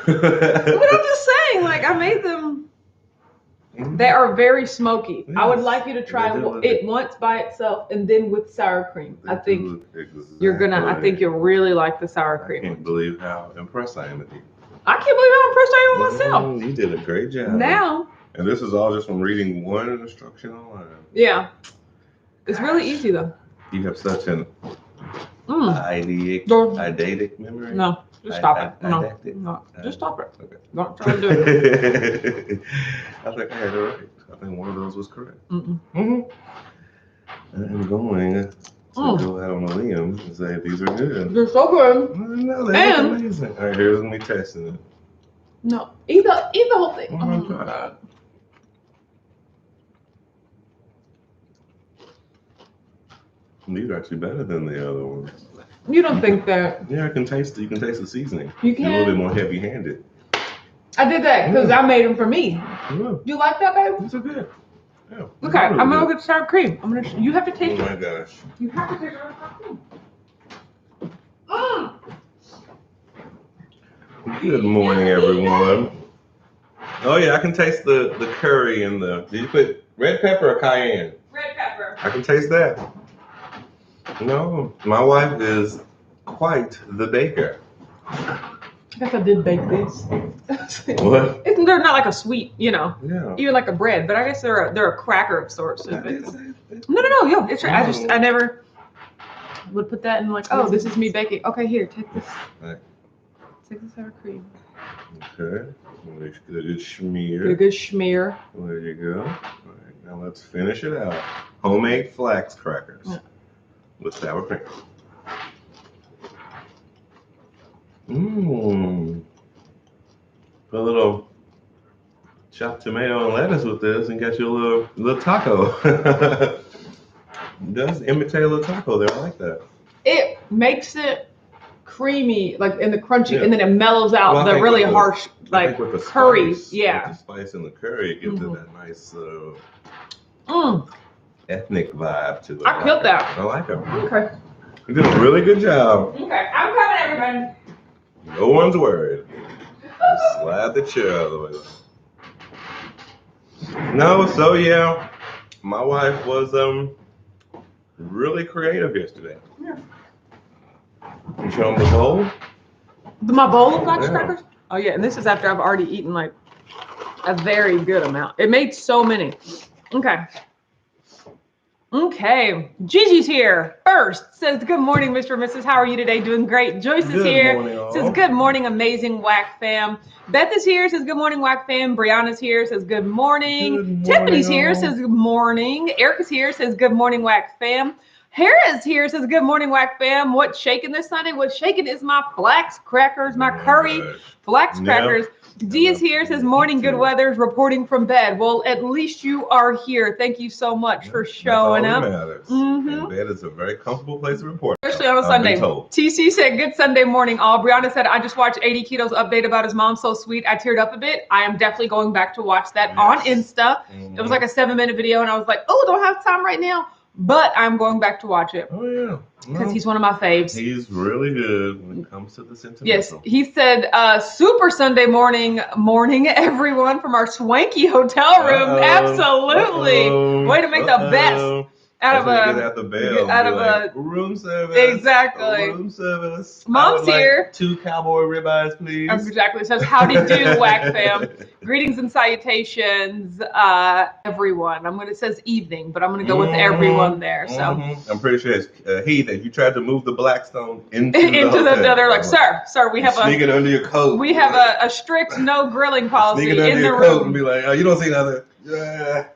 But I'm just saying, like, I made them. They are very smoky. Yes, I would like you to try it once by itself and then with sour cream. I think you're gonna. I think you'll really like the sour cream. I can't believe how impressed I am with you. I can't believe how impressed I am with myself. You did a great job. Now. And this is all just from reading one instruction online. Yeah. It's really easy though. You have such an eidetic memory. No, just stop it. No, just stop it. Okay. Don't try to do it. I think I had it right. I think one of those was correct. Mm-mm. I'm going to go out on a limb and say these are good. They're so good. No, they're amazing. All right, here's me testing it. No, eat the whole thing. Oh my God. These are actually better than the other ones. You don't think that? Yeah, I can taste it. You can taste the seasoning. You can. You're a little bit more heavy-handed. I did that because I made them for me. Yeah. You like that, babe? These are good. Yeah. Okay, I'm gonna go get sour cream. You have to taste it. Oh my gosh. You have to taste sour cream. Good morning, everyone. Oh yeah, I can taste the curry and the. Did you put red pepper or cayenne? Red pepper. I can taste that. No, my wife is quite the baker. I guess I did bake this. What? They're not like a sweet, Yeah. even like a bread, but I guess they're a cracker of sorts. No, it's right. I never would put that in like, oh, this is me baking. Okay, here, take this. Right. Take the sour cream. Okay. Get a good schmear. Get a good schmear. There you go. All right, now let's finish it out. Homemade flax crackers with sour cream. Put a little chopped tomato and lettuce with this and got you a little taco. It does imitate a little taco there. I like that. It makes it creamy, like in the crunchy, and then it mellows out the really harsh, like with the curry. Spice, yeah. With the spice and the curry, it gives it that nice ethnic vibe to it. I killed that. I like it. Okay. You did a really good job. Okay, I'm coming, everybody. No one's worried. Just slide the chair out of the way. No, so yeah, my wife was really creative yesterday. Yeah. You show them the bowl? My bowl of flax crackers? Oh yeah, and this is after I've already eaten like a very good amount. It made so many. Okay, Gigi's here first. Says, good morning, Mr. and Mrs. How are you today? Doing great. Joyce is here. Says, good morning, amazing Whack fam. Beth is here. Says, good morning, Whack fam. Brianna's here. Says, good morning. Tiffany's here. Says, good morning. Eric is here. Says, good morning, Whack fam. Hera's here. Says, good morning, Whack fam. What's shaking this Sunday? What's shaking is my flax crackers, my curry flax crackers. D is here, says, morning, good weather's reporting from bed. Well, at least you are here. Thank you so much for showing up. And bed is a very comfortable place to report. Especially on a Sunday. TC said, good Sunday morning, all. Brianna said, I just watched 80 Keto's update about his mom. So sweet. I teared up a bit. I am definitely going back to watch that on Insta. It was like a 7-minute video, and I was like, oh, don't have time right now. But I'm going back to watch it. Oh, yeah. Because he's one of my faves. He's really good when it comes to the sentimental. Yes, he said, super Sunday morning, everyone, from our swanky hotel room. Absolutely. Way to make the best out of a room service. Exactly. Room service. Mom's here. Like 2 cowboy ribeyes, please. Exactly. It says, howdy do, Whack fam. Greetings and salutations, everyone. It says evening, but I'm going to go with everyone there. So I'm pretty sure it's Heath. If you tried to move the Blackstone into the they're like, sir, we have sneak it under your coat. We have a strict no grilling policy sneak it under in your the coat room. and be like, oh, you don't see nothing. Yeah.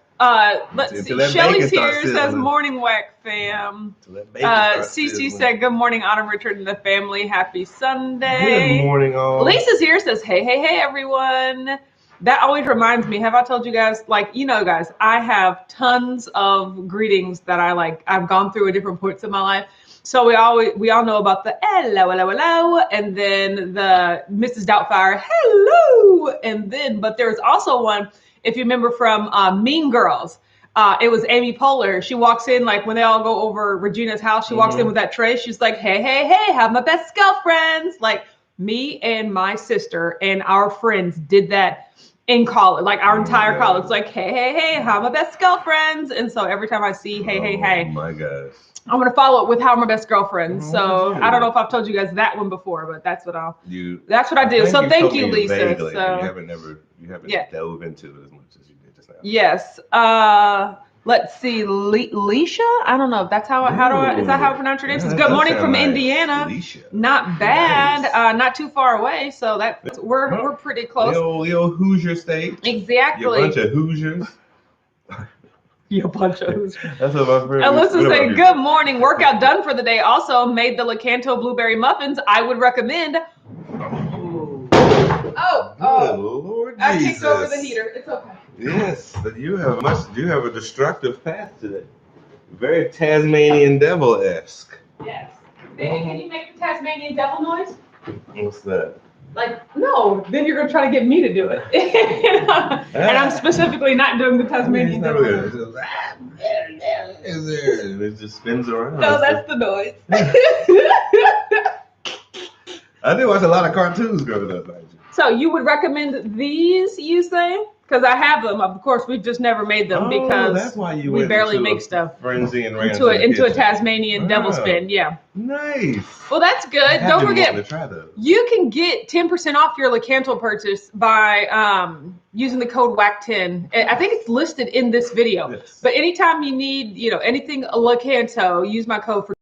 Let's see. Shelly's here, says, morning, Whack fam. Cece said, good morning, Autumn, Richard, and the family. Happy Sunday. Good morning, all. Lisa's here, says, hey, everyone. That always reminds me, have I told you guys, guys, I have tons of greetings that I've gone through at different points in my life. So we all know about the hello, and then the Mrs. Doubtfire, hello, but there's also one, if you remember from Mean Girls, it was Amy Poehler. She walks in, when they all go over Regina's house, she walks in with that tray. She's like, hey, have my best girlfriends. Me and my sister and our friends did that in college, like our entire college. Like, hey, how are my best girlfriends? And so every time I see hey. Oh my gosh. I'm gonna follow it with how are my best girlfriends. So I don't know if I've told you guys that one before, but that's what that's what I do. So thank you, Lisa. Vaguely, so you haven't dove into it as much as you did just now. Yes. Let's see, Leisha. I don't know if that's is that how I pronounce your name? Says, good morning from Indiana. Leisha. Not bad. Nice. Not too far away. So we're pretty close. The old Hoosier state. Exactly. You bunch of Hoosiers. You bunch of Hoosiers. That's what my friend. Alyssa say, good morning. Workout done for the day. Also made the Lakanto blueberry muffins. I would recommend. Good Lord I Jesus. kicked over the heater. It's okay. Yes, but you have a destructive path today. Very Tasmanian devil-esque. Yes. Can you make the Tasmanian devil noise? What's that? Like, no, then you're going to try to get me to do it. And I'm specifically not doing the Tasmanian devil noise. It just spins around. No, that's the noise. I did watch a lot of cartoons growing up. So you would recommend these, you say? Because I have them. Of course, we've just never made them because that's why we barely make stuff. Frenzy and into a Tasmanian devil spin. Yeah. Nice. Well, that's good. Don't forget, to try those. You can get 10% off your Lakanto purchase by using the code WAC10. I think it's listed in this video. Yes. But anytime you need, anything Lakanto, use my code for.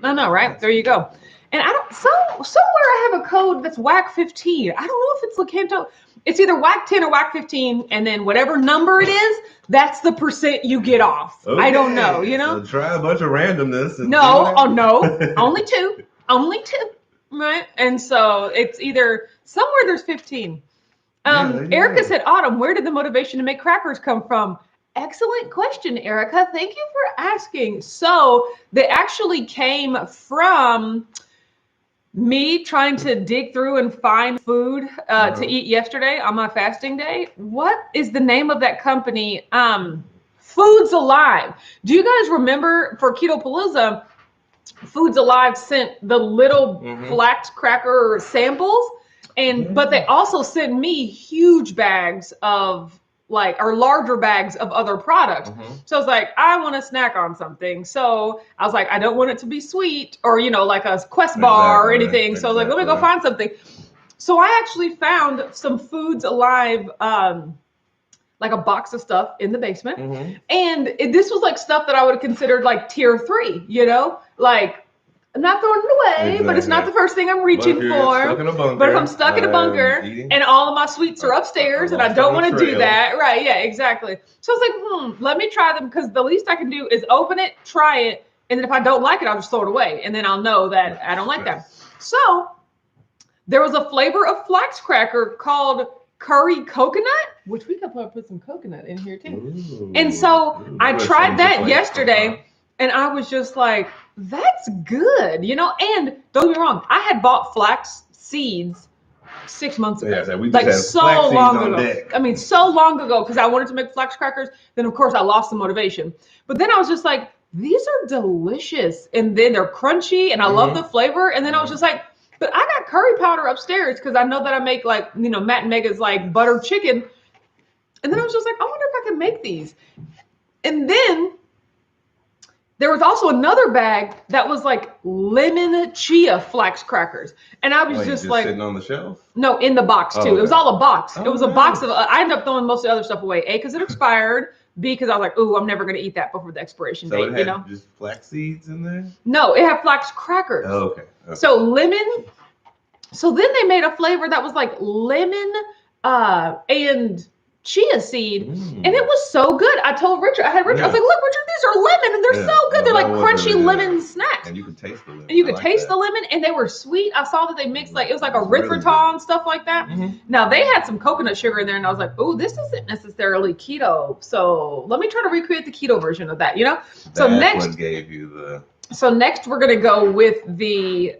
No, right? There you go. And somewhere I have a code that's WAC15. I don't know if it's Lakanto. It's either WAC10 or WAC15, and then whatever number it is, that's the % you get off. Okay. I don't know, So try a bunch of randomness. No, only two, right? And so it's either somewhere there's 15. Erica said, Autumn, where did the motivation to make crackers come from? Excellent question, Erica. Thank you for asking. So they actually came from me trying to dig through and find food to eat yesterday on my fasting day. What is the name of that company? Foods Alive. Do you guys remember for Keto Palooza, Foods Alive sent the little flax cracker samples, but they also sent me huge bags of larger bags of other products. So I was like, I want to snack on something. So I was like, I don't want it to be sweet or, like a Quest bar or anything. So I was like, let me go find something. So I actually found some Foods Alive, like a box of stuff in the basement. And this was like stuff that I would have considered like tier 3, like, I'm not throwing it away, but it's not the first thing I'm reaching for. But if I'm stuck in a bunker and all of my sweets are upstairs and I don't want to do that, right? Yeah, exactly. So I was like, let me try them because the least I can do is open it, try it, and then if I don't like it, I'll just throw it away, and then I'll know that I don't like that. So there was a flavor of flax cracker called curry coconut, which we could probably put some coconut in here too. Ooh, and so I tried that yesterday, and I was just like, that's good, and don't get me wrong, I had bought flax seeds 6 months ago. Yeah, we like so long ago. I mean, so long ago, because I wanted to make flax crackers. Then of course I lost the motivation. But then I was just like, these are delicious, and then they're crunchy, and I love the flavor. And then I was just like, but I got curry powder upstairs because I know that I make like Matt and Mega's like butter chicken. And then I was just like, I wonder if I can make these. And then there was also another bag that was like lemon chia flax crackers. And I was just like sitting on the shelf? No, in the box too. Okay. It was all a box. It was a box of, I ended up throwing most of the other stuff away. A, because it expired. B, because I was like, ooh, I'm never going to eat that before the expiration date. So it had just flax seeds in there? No, it had flax crackers. Oh, okay. So lemon. So then they made a flavor that was like lemon and chia seed, and it was so good. I told Richard, I was like, look, Richard, these are lemon, and they're so good. They're like crunchy lemon snacks. And you could taste the lemon. And you could taste the lemon, and they were sweet. I saw that they mixed it was like erythritol and stuff like that. Now they had some coconut sugar in there, and I was like, oh, this isn't necessarily keto. So let me try to recreate the keto version of that, So next one gave you the. So next we're gonna go with the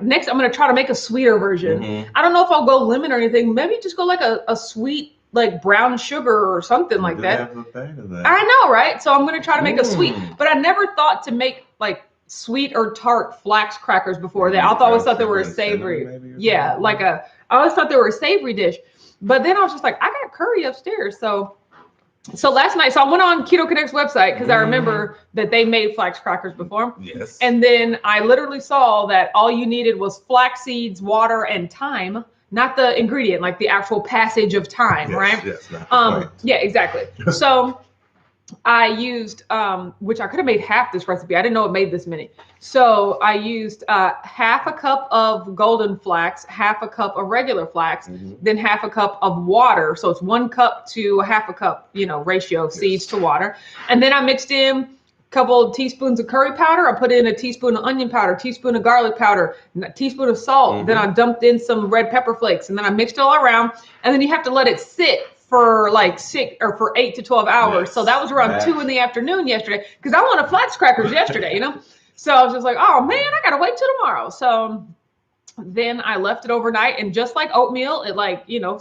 next I'm gonna try to make a sweeter version. I don't know if I'll go lemon or anything. Maybe just go like a sweet like brown sugar or something like that. I know, right? So I'm going to try to make a sweet, but I never thought to make like sweet or tart flax crackers before that. I always thought they were a savory. Yeah, I always thought they were a savory dish. But then I was just like, I got curry upstairs. So last night, I went on Keto Connect's website because I remember that they made flax crackers before. Yes. And then I literally saw that all you needed was flax seeds, water, and thyme. Not the ingredient, like the actual passage of time, right? Yes, not yeah, exactly. So I used, which I could have made half this recipe. I didn't know it made this many. So I used half a cup of golden flax, half a cup of regular flax, then half a cup of water. So it's 1 cup to a half a cup, ratio of seeds to water. And then I mixed in couple of teaspoons of curry powder. I put in a teaspoon of onion powder, teaspoon of garlic powder, a teaspoon of salt. Then I dumped in some red pepper flakes, and then I mixed it all around. And then you have to let it sit for for 8 to 12 hours. Yes. So that was around 2 in the afternoon yesterday because I wanted flax crackers yesterday, So I was just like, oh man, I gotta wait till tomorrow. So then I left it overnight, and just like oatmeal, it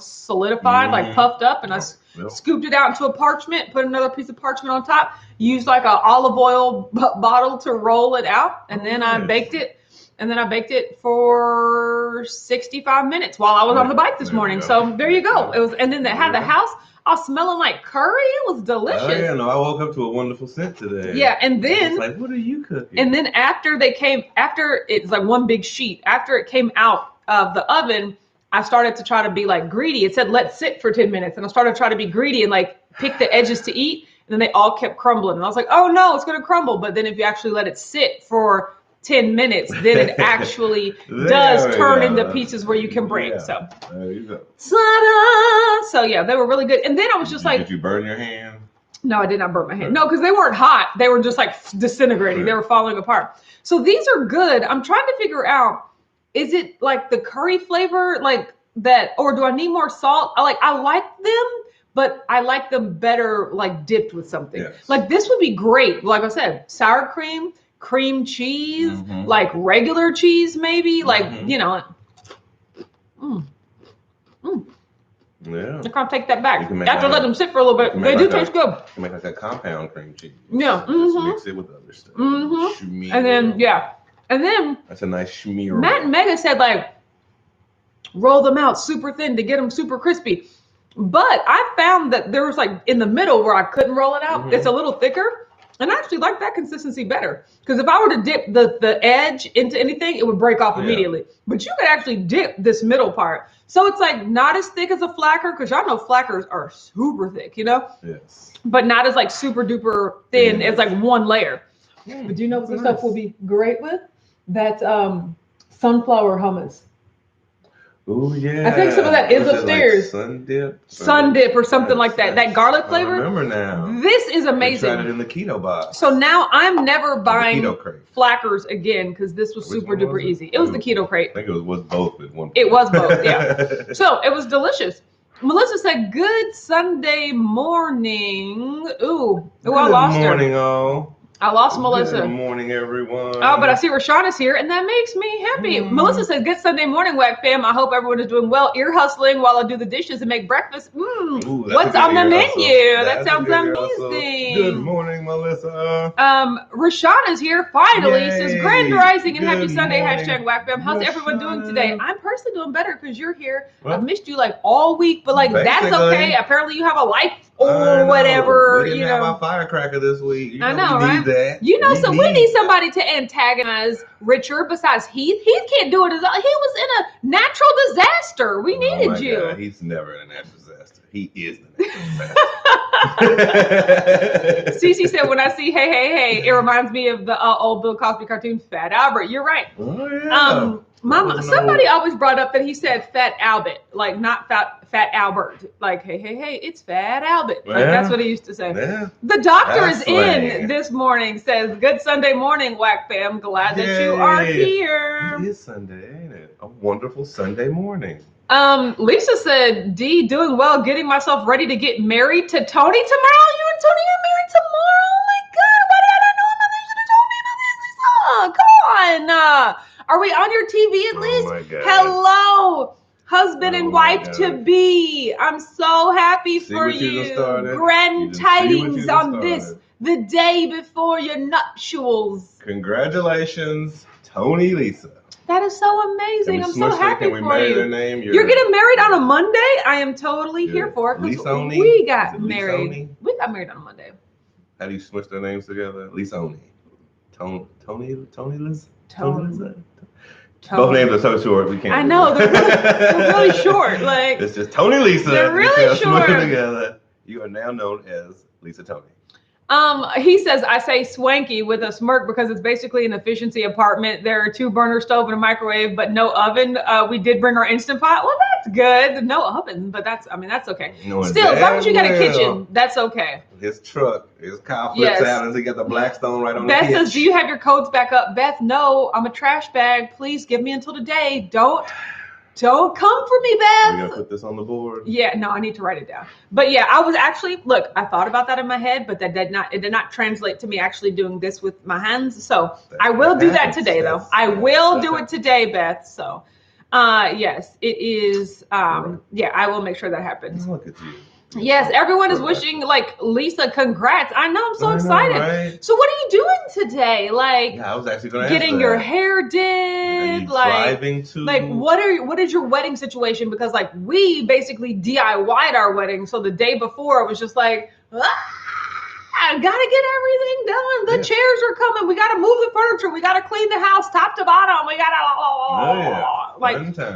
solidified, puffed up, and I scooped it out into a parchment, put another piece of parchment on top, used like an olive oil bottle to roll it out, and then I baked it. And then I baked it for 65 minutes while I was on the bike this morning. So there you go. It was, and then they had the house all smelling like curry. It was delicious. Oh yeah, no, I woke up to a wonderful scent today. Yeah, and then it's like, what are you cooking? And then after it's like one big sheet. After it came out of the oven, I started to try to be like greedy. It said let sit for 10 minutes, and I started to try to be greedy and like pick the edges to eat. And then they all kept crumbling, and I was like, oh no, it's gonna crumble. But then if you actually let it sit for 10 minutes, then it actually does turn into pieces where you can break. So there you go. So yeah, they were really good. And then I was just like, did you burn your hand? No, I did not burn my hand. No, because they weren't hot. They were just like disintegrating. They were falling apart. So these are good. I'm trying to figure out, is it like the curry flavor like that, or do I need more salt? I like them, but I like them better like dipped with something. Yes. Like this would be great. Like I said, sour cream cheese, like regular cheese, maybe, Yeah. I can't take that back. After let them sit for a little bit, they do taste good. You can make like a compound cream cheese. Yeah. Just mix it with other stuff. And then that's a nice schmear. Matt and Megan said roll them out super thin to get them super crispy. But I found that there was in the middle where I couldn't roll it out. It's a little thicker. And I actually like that consistency better. Because if I were to dip the edge into anything, it would break off immediately. But you could actually dip this middle part. So it's not as thick as a flacker, because y'all know flackers are super thick, Yes. But not as super duper thin as one layer. But do you know what this stuff will be great with? That sunflower hummus. Oh yeah. I think some of that is upstairs. Sun dip or something like that. That garlic flavor. I remember now. This is amazing. We tried it in the keto box. So now I'm never buying flackers again because this was super duper easy. It was the keto crate. I think it was both at one point. It was both, yeah. So it was delicious. Melissa said, "Good Sunday morning." Ooh, I lost her. Good morning, all. I lost Melissa. Good morning, everyone. Oh, but I see Rashawn is here, and that makes me happy. Melissa says, good Sunday morning, WAC fam. I hope everyone is doing well. Ear hustling while I do the dishes and make breakfast. What's on the menu? That sounds amazing. Good morning, Melissa. Rashawn is here, finally. Says, Grand Rising and happy Sunday, hashtag WAC fam. How's everyone doing today? I'm personally doing better because you're here. I've missed you all week, but that's okay. Apparently you have a life or whatever. We didn't have our firecracker this week. I know, right? So we need somebody to antagonize Richard besides Heath. Heath can't do it as he was in a natural disaster. We needed you. God, he's never in a natural disaster. He is the natural disaster. Cece said, when I see hey, it reminds me of the old Bill Cosby cartoon, Fat Albert. You're right. Oh, yeah. Mama, somebody always brought up that he said Fat Albert, not Fat Albert. Hey, it's Fat Albert. That's what he used to say. Yeah. The doctor is in this morning, says, good Sunday morning, WAC fam. Glad that you are here. It is Sunday, ain't it? A wonderful Sunday morning. Lisa said, D, doing well, getting myself ready to get married to Tony tomorrow. You and Tony are married tomorrow? Oh my God, why did I not know about this? You should have told me about this, Lisa. Come on. Are we on your TV at least? My God. Hello, husband and wife to be. I'm so happy for you. Grand tidings on the day before your nuptials. Congratulations, Tony Lisa. That is so amazing. I'm so happy for you. Their name? You're getting married on a Monday? I am totally here for it. Lisoni? We got married. We got married on a Monday. How do you smush their names together? Lisoni. Tony Liz? Both names are so short we can't. I know they're really short. Like it's just Tony Lisa. They're really short. Together. You are now known as Lisa Tony. He says, I say swanky with a smirk because it's basically an efficiency apartment. There are 2 burner stove and a microwave, but no oven. We did bring our Instant Pot. Well, that's good. No oven, but that's okay. Still, as long as you got a kitchen, that's okay. His truck, his car flips out and he got the Blackstone right on the Beth says, do you have your codes back up? Beth, no, I'm a trash bag. Please give me until today. Don't come for me, Beth. You're gonna put this on the board? Yeah, no, I need to write it down. But yeah, I was actually, look, I thought about that in my head, but it did not translate to me actually doing this with my hands. So I will do that today though. I will do it today, Beth. So yes, it is. Yeah, I will make sure that happens. Look at you. Yes, everyone is wishing like Lisa congrats. I know, I'm so excited. Right? So what are you doing today? Like, I was actually going to getting your hair did. Driving to. Like, what is your wedding situation? Because like we basically DIY'd our wedding, so the day before it was just like, I gotta get everything done. The chairs are coming. We gotta move the furniture. We gotta clean the house top to bottom. We gotta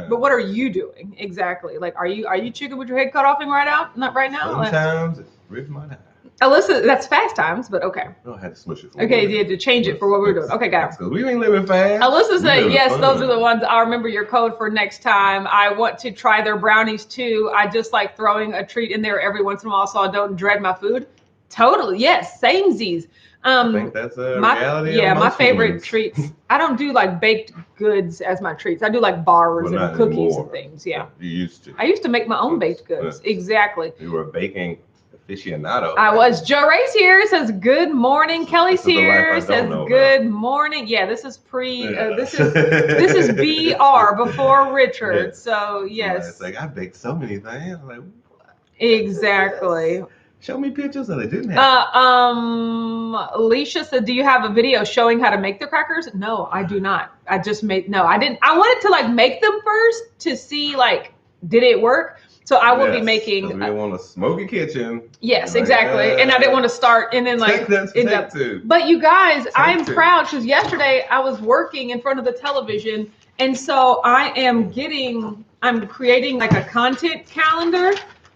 But what are you doing exactly? Like, are you chicken with your head cut off right now? Not right now. Sometimes it's rip my time. Alyssa, that's fast times, but okay. I had to smush it. Okay, you had to change it for what we're doing. Okay, got it. We ain't living fast. Alyssa said, yes, those are the ones. I'll remember your code for next time. I want to try their brownies too. I just like throwing a treat in there every once in a while so I don't dread my food. Totally, yes, samesies. I think that's a reality. Yeah, my favorite treats. I don't do like baked goods as my treats. I do like bars and cookies and things. Yeah, you used to. I used to make my own baked goods. Exactly. You were a baking aficionado. I was. Joe Ray's here says good morning. Kelly's here says good morning. Yeah, this is this is BR before Richard. Yeah. So yes, it's like I baked so many things. I'm like, what? Exactly. Show me pictures that it didn't have. Alicia said, do you have a video showing how to make the crackers? No, I do not. I didn't. I wanted to like make them first to see like, did it work? So I will be making. We didn't want a smoky kitchen. Yes, exactly. And I didn't want to start and then like end up. But you guys, I'm proud because yesterday I was working in front of the television. And so I'm creating like a content calendar.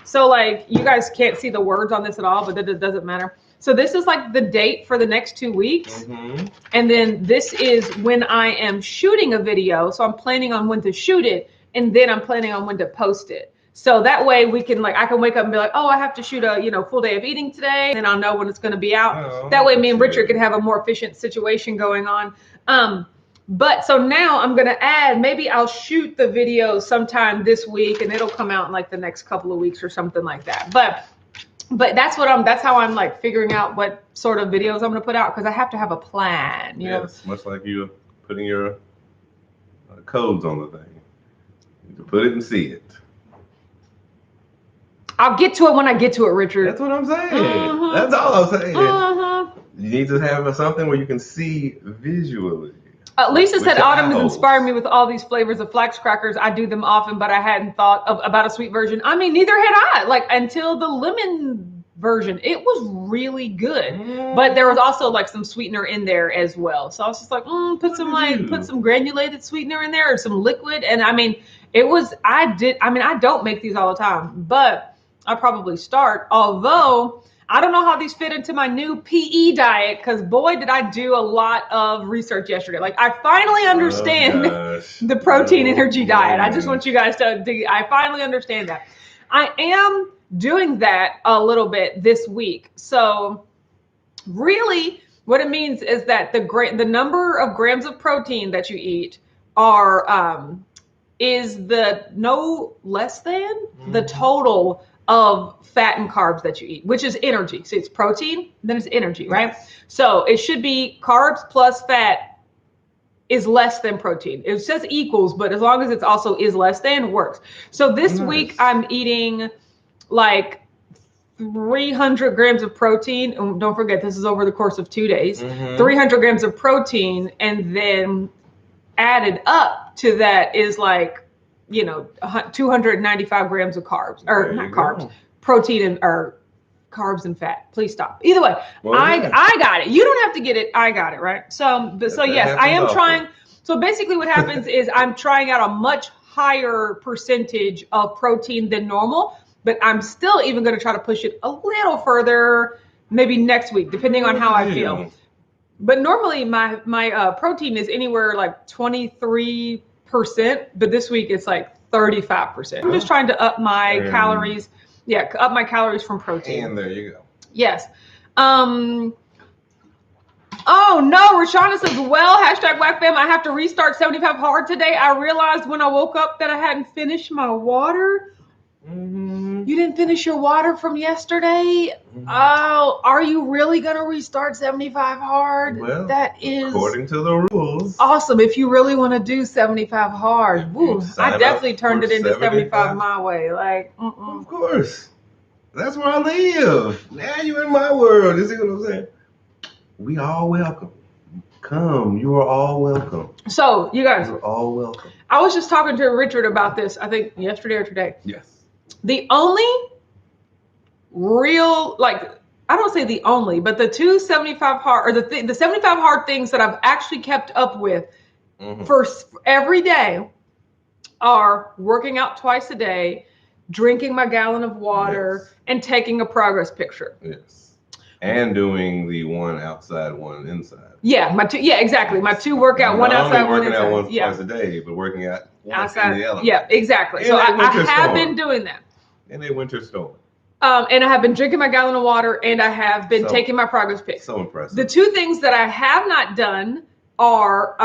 So like you guys can't see the words on this at all, but it doesn't matter. So this is like the date for the next 2 weeks. Mm-hmm. And then this is when I am shooting a video. So I'm planning on when to shoot it. And then I'm planning on when to post it. So that way we can I can wake up and be like, oh, I have to shoot a, full day of eating today. And I'll know when it's going to be out. That way me and Richard can have a more efficient situation going on. But so now I'm going to add, maybe I'll shoot the video sometime this week and it'll come out in like the next couple of weeks or something like that. But that's how I'm like figuring out what sort of videos I'm going to put out because I have to have a plan. You know? Much like you putting your codes on the thing. You can put it and see it. I'll get to it when I get to it, Richard. That's what I'm saying. Mm-hmm. That's all I'm saying. Mm-hmm. You need to have something where you can see visually. Lisa said, Autumn has inspired me with all these flavors of flax crackers. I do them often, but I hadn't thought about a sweet version. I mean, neither had I. Like until the lemon version, it was really good. But there was also like some sweetener in there as well. So I was just like, put some granulated sweetener in there or some liquid. And I mean, I don't make these all the time, but I probably start. Although I don't know how these fit into my new PE diet because boy, did I do a lot of research yesterday. Like I finally understand the protein energy diet. I just want you guys to I finally understand that. I am doing that a little bit this week. So really what it means is that the number of grams of protein that you eat is the no less than the total of fat and carbs that you eat, which is energy. So it's protein, then it's energy, right? So it should be carbs plus fat is less than protein. It says equals, but as long as it's also is less than, works. So this week I'm eating like 300 grams of protein. And don't forget, this is over the course of 2 days. 300 grams of protein, and then added up to that is like, 295 grams of carbs, or not carbs, protein or carbs and fat. Please stop. Either way, I got it. You don't have to get it. I got it, right? So yes, I am trying. So basically what happens is I'm trying out a much higher percentage of protein than normal, but I'm still even going to try to push it a little further, maybe next week, depending on how I feel. But normally my protein is anywhere like 23%, but this week it's like 35%. I'm just trying to up my calories. Yeah, up my calories from protein. And there you go. Yes. Oh no, Rashana says, well, #WhackFam, I have to restart 75 hard today. I realized when I woke up that I hadn't finished my water. You didn't finish your water from yesterday? Oh, are you really going to restart 75 hard? Well, that is according to the rules. Awesome. If you really want to do 75 hard, woo, I definitely turned it into 75 my way. Like, Of course. That's where I live. Now you in my world. You see what I'm saying? We all welcome. Come, you are all welcome. So, you guys. You're all welcome. I was just talking to Richard about this, I think yesterday or today. Yes. The only real, like, I don't say the only, but the two 75 hard, or the 75 hard things that I've actually kept up with for every day are working out twice a day, drinking my gallon of water, and taking a progress picture. Yes. And doing the one outside, one inside. Yeah, exactly. My two workout, one outside, one inside. Working out once twice a day, but working out outside in the element. Yeah, exactly. So I have been doing that. In a winter storm. And I have been drinking my gallon of water, and I have been taking my progress pic. So impressive. The two things that I have not done are,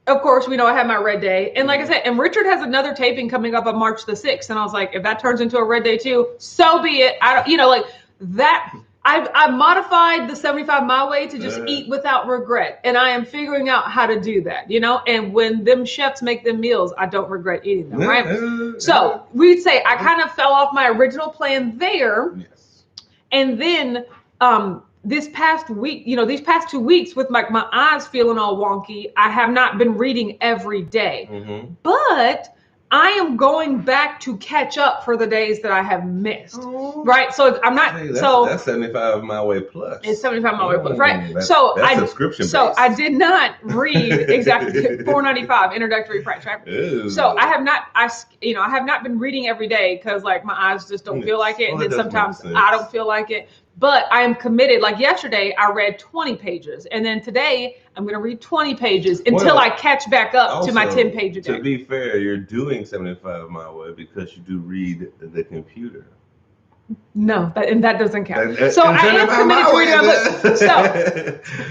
of course, we know I have my red day. And like I said, and Richard has another taping coming up on March the 6th. And I was like, if that turns into a red day too, so be it. I don't, like that. I've modified the 75 my way to just eat without regret. And I am figuring out how to do that, and when them chefs make them meals, I don't regret eating them, right? So we'd say I kind of fell off my original plan there. Yes. And then this past week, these past 2 weeks with my eyes feeling all wonky, I have not been reading every day. But I am going back to catch up for the days that I have missed, right? So I'm not. That's 75 my way plus. It's 75 my way plus, right? That's subscription. So I did not read exactly $4.95 introductory price, right? Ew. So I have not. I have not been reading every day because like my eyes just don't feel like it, and then sometimes I don't feel like it. But I am committed. Like yesterday, I read 20 pages, and then today I'm going to read 20 pages until I catch back up to my 10 page a day. To be fair, you're doing 75 my way because you do read the computer. No, and that doesn't count. So I am committed to reading my book. So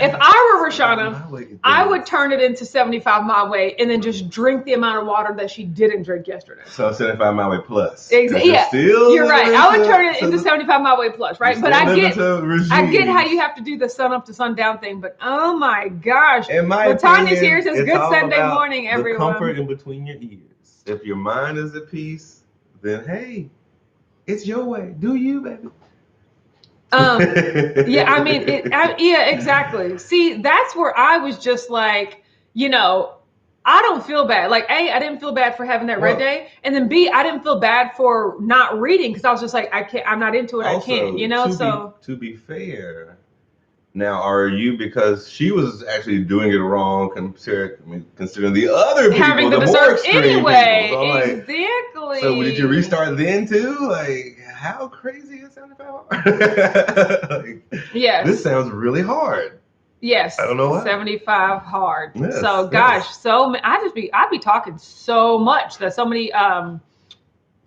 if I were Rashana, I would turn it into 75 my way and then just drink the amount of water that she didn't drink yesterday. So 75 my way plus. Exactly. Yeah, you're right. I would turn it into 75 my way plus, right? But I get how you have to do the sun up to sundown thing. But oh my gosh, Tanya's here says good Sunday morning, everyone. The comfort in between your ears. If your mind is at peace, then hey. It's your way. Do you, baby? Yeah, I mean, yeah, exactly. See, that's where I was just like, I don't feel bad. Like, A, I didn't feel bad for having that red day. And then B, I didn't feel bad for not reading because I was just like, I'm not into it. Also, I can't, To be fair, now, are you, because she was actually doing it wrong considering the other people, having the more extreme anyway, people. So exactly. So did you restart then too? Like, how crazy is 75 hard? Yes. This sounds really hard. Yes. I don't know why. 75 hard. Yes, so gosh, I'd be talking so much that so many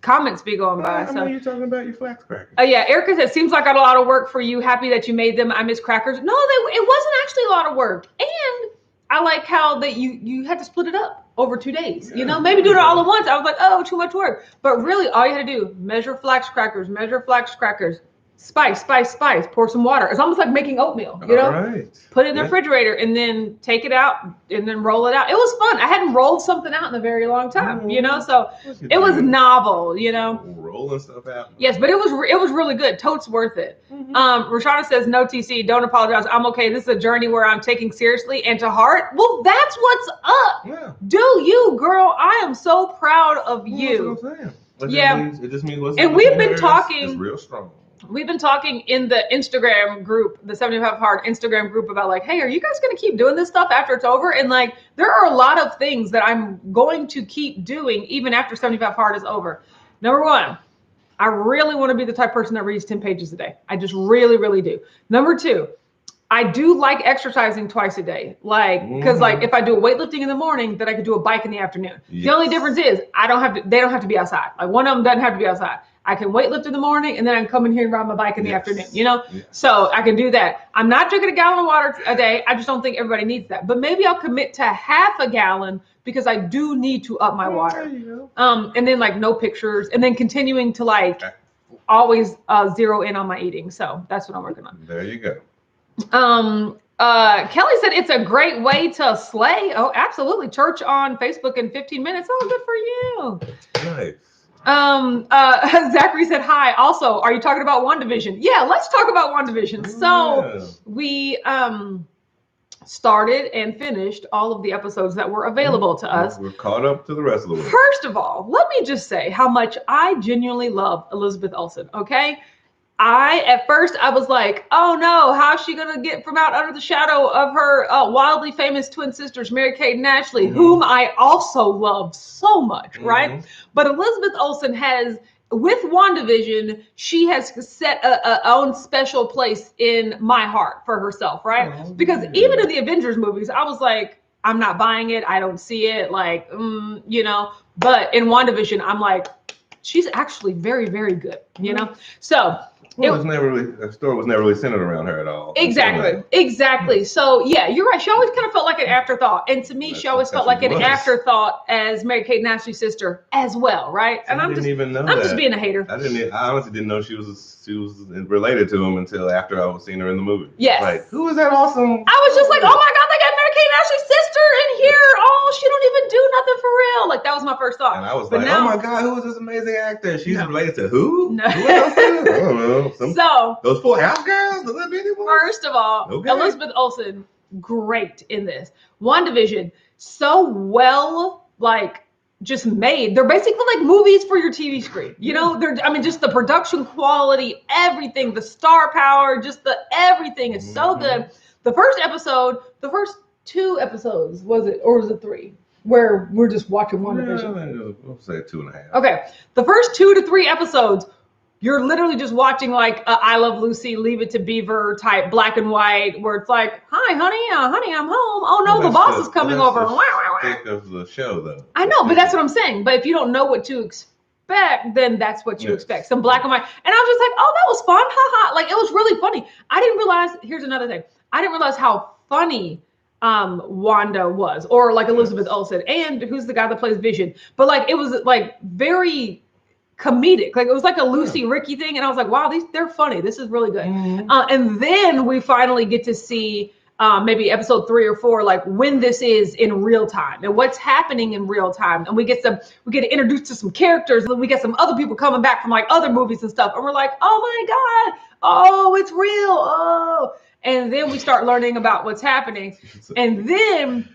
comments be going by. I know you're talking about your flax crackers. Yeah, Erica said, seems like a lot of work for you. Happy that you made them. I miss crackers. No, it wasn't actually a lot of work. And I like how that you had to split it up over 2 days. Maybe do it all at once. I was like, oh, too much work. But really, all you had to do, measure flax crackers. spice, pour some water. It's almost like making oatmeal, you know? Right. Put it in the refrigerator and then take it out and then roll it out. It was fun. I hadn't rolled something out in a very long time, you know? So it was novel, you know? Rolling stuff out. Yes, but it was really good. Totes worth it. Rashana says, no TC, don't apologize. I'm okay. This is a journey where I'm taking seriously and to heart. Well, that's what's up. Yeah. Do you, girl. I am so proud of you. That's what I'm saying. It just means what's and we've been talking. It's real strong. We've been talking in the Instagram group, the 75 Hard Instagram group, about like, hey, are you guys going to keep doing this stuff after it's over? And like, there are a lot of things that I'm going to keep doing even after 75 Hard is over. Number one, I really want to be the type of person that reads 10 pages a day. I just really, really do. Number two, I do like exercising twice a day. Like, because like if I do weightlifting in the morning, then I could do a bike in the afternoon. Yes. The only difference is they don't have to be outside. Like one of them doesn't have to be outside. I can weightlift in the morning and then I can come in here and ride my bike in the afternoon, you know? Yes. So I can do that. I'm not drinking a gallon of water a day. I just don't think everybody needs that. But maybe I'll commit to half a gallon because I do need to up my water. And then like no pictures and then continuing to like always zero in on my eating. So that's what I'm working on. There you go. Kelly said it's a great way to slay. Oh, absolutely. Church on Facebook in 15 minutes. Oh, good for you. Nice. Zachary said hi. Also, are you talking about WandaVision? Yeah, let's talk about WandaVision. So we started and finished all of the episodes that were available to us. We're caught up to the rest of the world. First of all, let me just say how much I genuinely love Elizabeth Olsen. Okay. At first I was like, oh no, how's she going to get from out under the shadow of her wildly famous twin sisters, Mary-Kate and Ashley, whom I also love so much, right? But Elizabeth Olsen has, with WandaVision, she has set a own special place in my heart for herself, right? Because even in the Avengers movies, I was like, I'm not buying it. I don't see it. Like, you know, but in WandaVision, I'm like, she's actually very, very good, you know? So well, the story was never really centered around her at all. Exactly. So yeah, you're right. She always kind of felt like an afterthought. And to me, she always felt like an afterthought as Mary-Kate and Ashley's sister as well, right? And I didn't even know I'm just being a hater. I honestly didn't know she was related to him until after I was seeing her in the movie. Yes. Like, who is that awesome? I was just like, oh my God, they got Mary-Kate and Ashley's sister in here. Oh, she don't even do nothing for real. Like that was my first thought. And I was oh my God, who is this amazing actor? She's related to who? No. Who else? I don't know. So those Full House girls, does that be anyone? First of all, Elizabeth Olsen, great in this. WandaVision, so well, like just made. They're basically like movies for your TV screen. You know, just the production quality, everything, the star power, just everything is so good. The first two episodes, was it three? Where we're just watching WandaVision. We'll say 2.5. Okay. The first 2 to 3 episodes, you're literally just watching like a I Love Lucy, Leave It to Beaver type black and white, where it's like, hi, honey, I'm home. Oh no, the boss is coming over. Thick of the show, though. I know, but that's what I'm saying. But if you don't know what to expect, then that's what you expect. Some black and white. And I was just like, oh, that was fun. Ha ha. Like it was really funny. I didn't realize, here's another thing. I didn't realize how funny Wanda was, or like Elizabeth Olsen, and who's the guy that plays Vision. But like it was like very comedic, like it was like a Lucy Ricky thing, and I was like, wow, they're funny. This is really good. And then we finally get to see maybe episode 3 or 4, like when this is in real time and what's happening in real time, and we get introduced to some characters, and then we get some other people coming back from like other movies and stuff, and we're like, oh my God, oh, it's real, oh. And then we start learning about what's happening. And then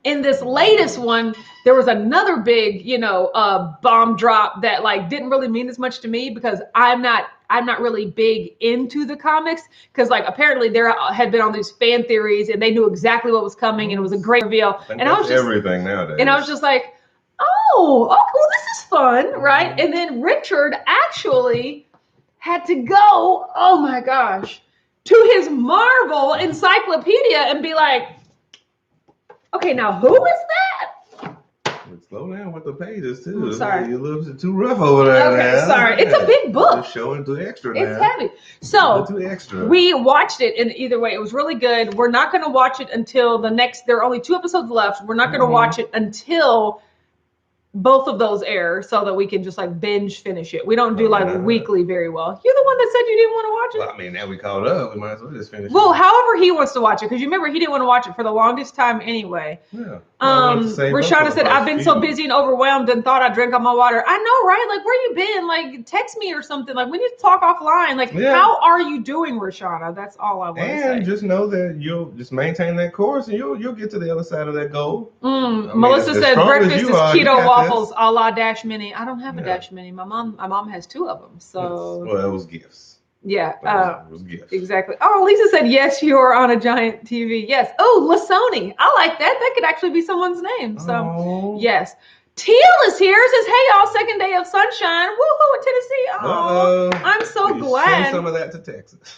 in this latest one, there was another big, bomb drop that like didn't really mean as much to me because I'm not really big into the comics, because like apparently there had been all these fan theories and they knew exactly what was coming and it was a great reveal. And I was just everything nowadays. And I was just like, oh, well, this is fun, right? And then Richard actually had to go, oh my gosh, to his Marvel encyclopedia and be like, okay, now who is that? Slow down with the pages too. I'm sorry. You're a little bit too rough over there. Okay, now. Sorry. It's a big book. It's showing too extra now. It's heavy. So too extra. We watched it, and either way, it was really good. We're not going to watch it until there are only 2 episodes left. We're not going to watch it until both of those air so that we can just like binge finish it. We don't do like weekly very well. You're the one that said you didn't want to watch it. Well, I mean, now we caught up. We might as well just finish Well, it. however he wants to watch it, because you remember he didn't want to watch it for the longest time anyway. Yeah. Rashana said, I've been so busy and overwhelmed and thought I drank all my water. I know, right? Like, where you been? Like, text me or something. Like, we need to talk offline. Like, how are you doing, Rashana? That's all I want to say. And just know that you'll just maintain that course and you'll get to the other side of that goal. Melissa said breakfast is keto waffles a la Dash Mini. I don't have a Dash Mini. My mom has 2 of them. So well, it was gifts. Yeah, it was gifts. Exactly. Oh, Lisa said, yes, you're on a giant TV. Yes. Oh, Lasoni. I like that. That could actually be someone's name. So, yes. Teal is here. Says, hey, y'all, second day of sunshine. Woohoo, in Tennessee. Oh, I'm so glad. Send some of that to Texas.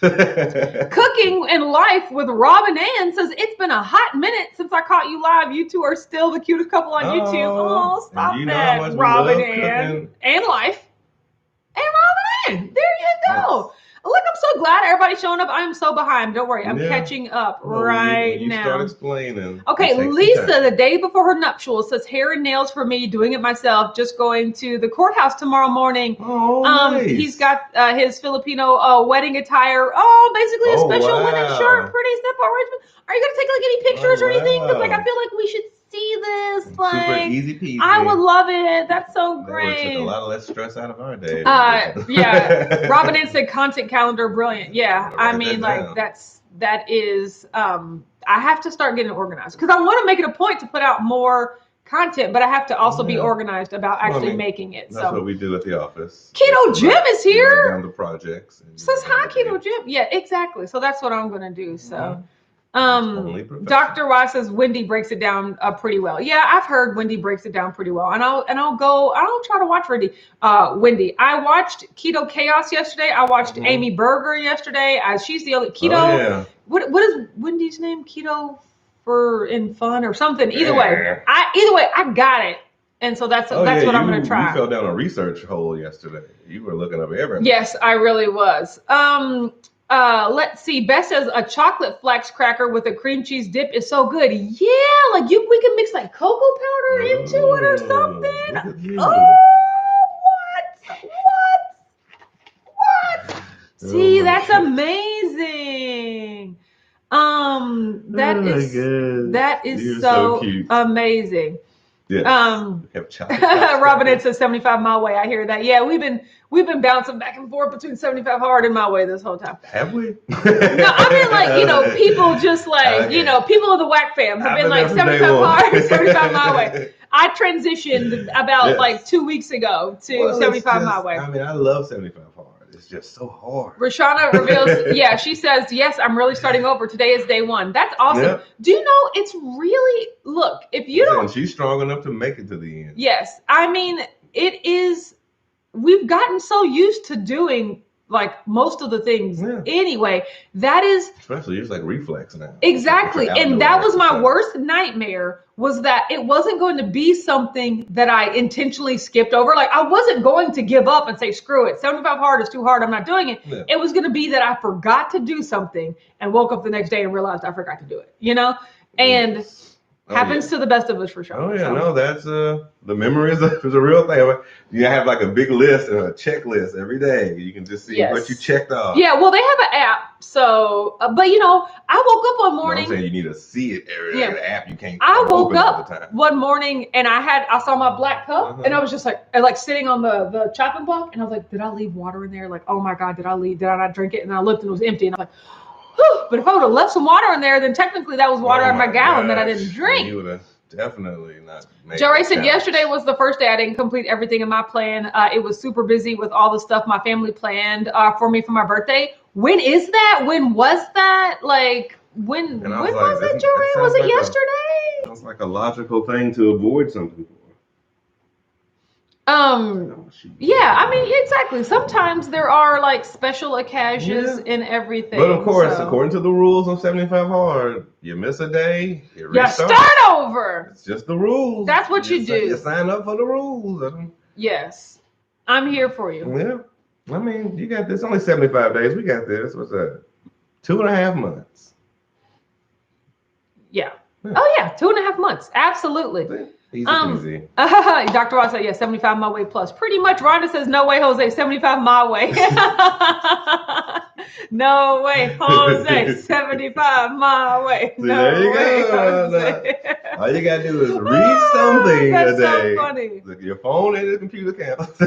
Cooking and Life with Robin Ann says, it's been a hot minute since I caught you live. You two are still the cutest couple on YouTube. Oh, stop that, Robin Ann. And Life. And Robin Ann. There you go. Look, I'm so glad everybody's showing up. I'm so behind. Don't worry. I'm catching up right now. Start explaining. Okay, Lisa, the day before her nuptials, says hair and nails for me, doing it myself, just going to the courthouse tomorrow morning. Oh, nice. He's got his Filipino wedding attire. Oh, basically a special linen shirt. Pretty simple arrangement. Are you going to take like any pictures or anything? Because like I feel like we should see this. Like, super easy peasy. I would love it. That's so great. That took a lot less stress out of our day. Yeah. Robin Ann said content calendar, brilliant. Yeah. I mean, like that is I have to start getting organized because I want to make it a point to put out more content, but I have to also be organized about actually making it. That's what we do at the office. Keto Jim is here. Down the projects. Says hi, Keto Jim. Yeah, exactly. So that's what I'm gonna do. So. Dr. Y says Wendy breaks it down pretty well. Yeah, I've heard Wendy breaks it down pretty well. And I'll try to watch Wendy. I watched Keto Chaos yesterday. I watched Amy Berger yesterday. She's the only keto. Oh, yeah. What is Wendy's name? Keto for in fun or something. Either way, I got it. And so that's what I'm going to try. You fell down a research hole yesterday. You were looking up everything. Yes, I really was. Let's see. Beth says a chocolate flax cracker with a cream cheese dip is so good. Yeah, like we can mix like cocoa powder into it or something. Oh, what? See, that's amazing. That is so cute. Amazing. Yeah. Robin, it says 75 my way. I hear that. Yeah, we've been bouncing back and forth between 75 hard and my way this whole time. Have we? No, I mean like, people just like, people of the WAC fam have been like 75 hard, 75 my way. I transitioned about like 2 weeks ago to 75 my way. I mean, I love 75 hard. It's just so hard. Rashana reveals, she says, yes, I'm really starting over. Today is day 1. That's awesome. Yeah. Do you know, it's really, look, if you don't. She's strong enough to make it to the end. Yes. I mean, it is, we've gotten so used to doing like most of the things anyway. That is. Especially it's like reflex now. Exactly. And that was my worst nightmare, was that it wasn't going to be something that I intentionally skipped over. Like I wasn't going to give up and say, screw it. 75 hard is too hard. I'm not doing it. Yeah. It was going to be that I forgot to do something and woke up the next day and realized I forgot to do it, and happens to the best of us for sure. Oh yeah, no, that's the memory is a real thing. You have like a big list and a checklist every day. You can just see what you checked off. Yeah, well, they have an app. So, but I woke up one morning. I'm saying you need to see it every day. The app you can't. I woke up one morning and I saw my black cup and I was just like sitting on the chopping block and I was like, did I leave water in there? Like, oh my God, did I not drink it? And I looked and it was empty and I was like, whew. But if I would have left some water in there, then technically that was water out of my gallon that I didn't drink. You would have definitely not made Joey said yesterday was the first day I didn't complete everything in my plan. It was super busy with all the stuff my family planned for me for my birthday. When is that? When was that? Like, when was it, Joey? Was it yesterday? Sounds like a logical thing to avoid something for. Yeah, I mean, exactly. Sometimes there are like special occasions in everything. But of course, according to the rules of 75 hard, you miss a day, you start over. It's just the rules. That's what you do. You sign up for the rules. Yes, I'm here for you. Yeah, I mean, you got this. Only 75 days. We got this. What's that? 2.5 months. Yeah. Oh yeah, 2.5 months. Absolutely. Easy. Dr. Ross said, yeah, 75 my way plus. Pretty much. Rhonda says, no way, Jose, 75 my way. No way, Jose, 75 my way. See, no there you way, go. Jose. All you got to do is read something That's a day. so funny. Look, your phone and the computer counts.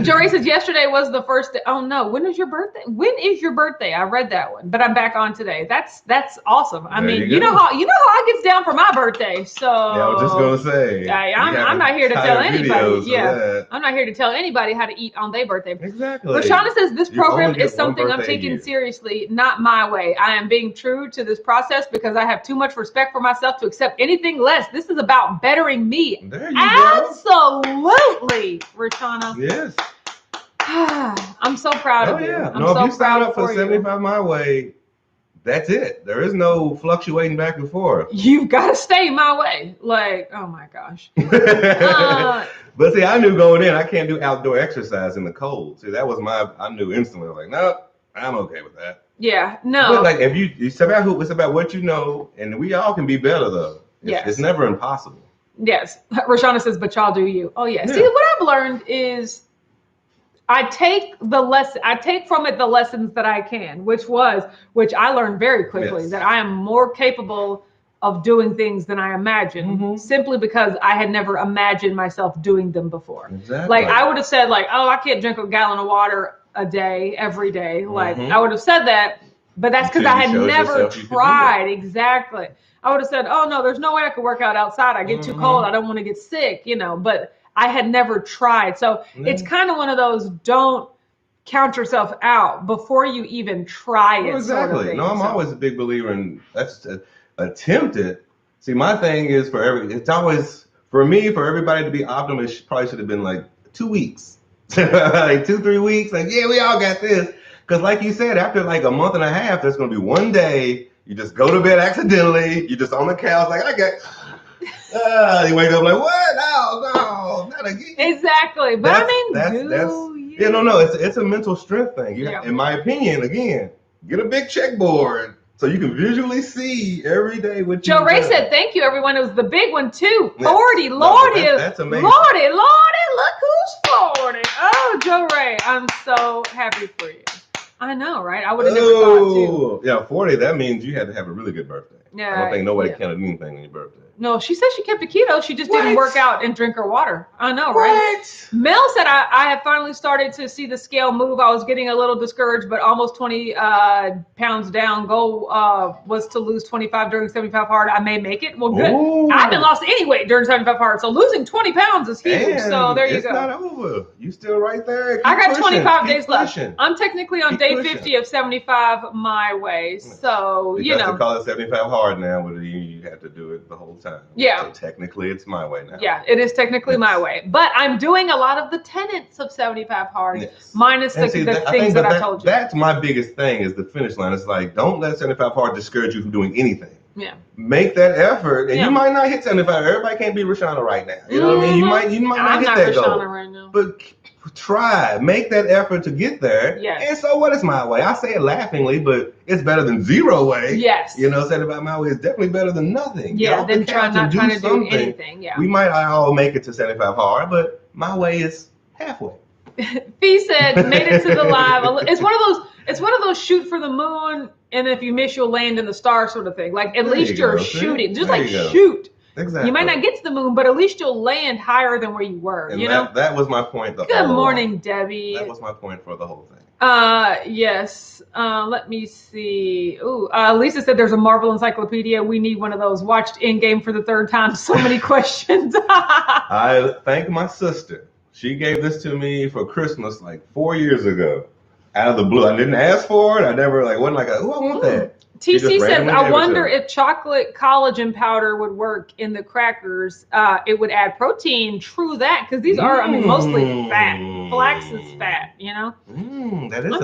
Jory says yesterday was the first day. Oh no, when is your birthday? When is your birthday? I read that one, but I'm back on today. That's awesome. I mean, you know how I gets down for my birthday. So yeah, I was just gonna say. I'm not here to tell anybody. Yeah, I'm not here to tell anybody how to eat on their birthday. Exactly. Rashana says this program is something I'm taking seriously, not my way. I am being true to this process because I have too much respect for myself to accept anything less. This is about bettering me. There you go. Absolutely, Rashana. Yes. I'm so proud of you. Yeah. I'm no, so if you sign up for you. 75 my way, that's it. There is no fluctuating back and forth. You've got to stay my way. Like, oh my gosh. But see, I knew going in, I can't do outdoor exercise in the cold. See, that was I knew instantly. I was like, no, I'm okay with that. Yeah, no. But like, if it's about what you know, and we all can be better though. It's never impossible. Yes. Rashana says, but y'all do you. Oh yeah. See, what I've learned is I take from it the lessons that I can, which I learned very quickly, that I am more capable of doing things than I imagined, simply because I had never imagined myself doing them before. Exactly. Like I would have said like, oh, I can't drink a gallon of water a day, every day. Like I would have said that, but that's because I had never tried. Exactly. I would have said, oh no, there's no way I could work out outside. I get too cold. I don't want to get sick, but I had never tried. So it's kind of one of those, don't count yourself out before you even try it. Exactly. Sort of thing. No, I'm always a big believer in attempt it. See, my thing is it's always, for everybody to be optimal, it probably should have been like 2 weeks. Like 2-3 weeks. Like, yeah, we all got this. Because like you said, after like a month and a half, there's going to be one day you just go to bed accidentally. You're just on the couch like, you wake up like, what? No, not again. Exactly. But it's a mental strength thing. In my opinion, again, get a big checkboard so you can visually see every day what you do. Joe Ray said, thank you, everyone. It was the big one, too. 40, Lordy. That's amazing. Lordy, look who's 40. Oh, Joe Ray, I'm so happy for you. I know, right? I would have never thought, too. Yeah, 40, that means you had to have a really good birthday. Yeah, I don't think nobody counted anything on your birthday. No, she said she kept a keto. She just didn't work out and drink her water. I know, right? Mel said, I have finally started to see the scale move. I was getting a little discouraged, but almost 20 pounds down. Goal was to lose 25 during 75 hard. I may make it. Well, good. Ooh. I haven't lost any weight during 75 hard, so losing 20 pounds is huge. And so there you go. It's not over. You still right there. I got 25 days left. I'm technically on day 50 of 75 my way. So, you know. They call it 75 hard now, but you have to do it the whole time. Yeah. So technically it's my way now. Yeah, it is technically my way. But I'm doing a lot of the tenets of 75 hard, minus the things that I told you. That's my biggest thing is the finish line. It's like, don't let 75 hard discourage you from doing anything. Yeah. Make that effort. And you might not hit 75. Everybody can't be Rashana right now. You know what I mean? You might not hit that goal. Right now. But try, make that effort to get there. Yes. And so what is my way? I say it laughingly, but it's better than zero way. Yes. You know, 75 my way is definitely better than nothing. Yeah, than trying to do anything. Yeah. We might all make it to 75 hard, but my way is halfway. Fee said, made it to the live. It's one of those shoot for the moon, and if you miss, you'll land in the star sort of thing. Like at least you're shooting. Just like shoot. Exactly. You might not get to the moon, but at least you'll land higher than where you were. And you know, that was my point. Good morning, Debbie. That was my point for the whole thing. Yes. Let me see. Ooh, Lisa said there's a Marvel encyclopedia. We need one of those. Watched Endgame for the third time. So many questions. I thank my sister. She gave this to me for Christmas like 4 years ago. Out of the blue. I didn't ask for it. I never wasn't like, oh, I want that. TC says, I wonder if chocolate collagen powder would work in the crackers. It would add protein. True that, because these are, mostly fat. Flax is fat, you know? That is I'm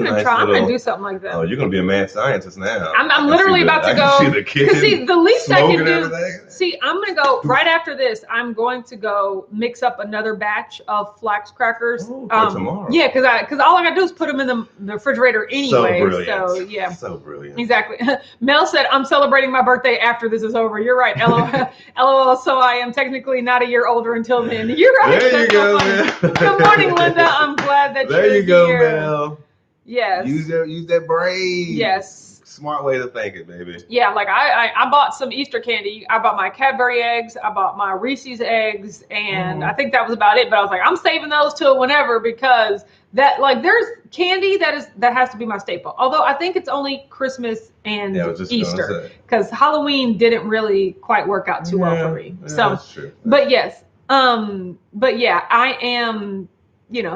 going to do something like that. Oh, you're going to be a mad scientist now. I'm literally about to go. Because see, the least I can do. See, I'm going to go, right after this, I'm going to go mix up another batch of flax crackers. For tomorrow. Yeah, because all I got to do is put them in the refrigerator anyway. So brilliant. So, yeah. So brilliant. Exactly. Mel said, I'm celebrating my birthday after this is over. You're right. LOL. LOL. So I am technically not a year older until then. You're right. There you go, Mel. Good morning, Linda. I'm glad that there you're you go, here. Mel. Yes. Use that brain. Yes. Smart way to think it, baby. Yeah, like I bought some Easter candy. I bought my Cadbury eggs. I bought my Reese's eggs, and I think that was about it. But I was like, I'm saving those till whenever, because that, like, there's candy that has to be my staple. Although I think it's only Christmas and Easter, because Halloween didn't really quite work out too well for me. So, that's true. but yes, but yeah, I am,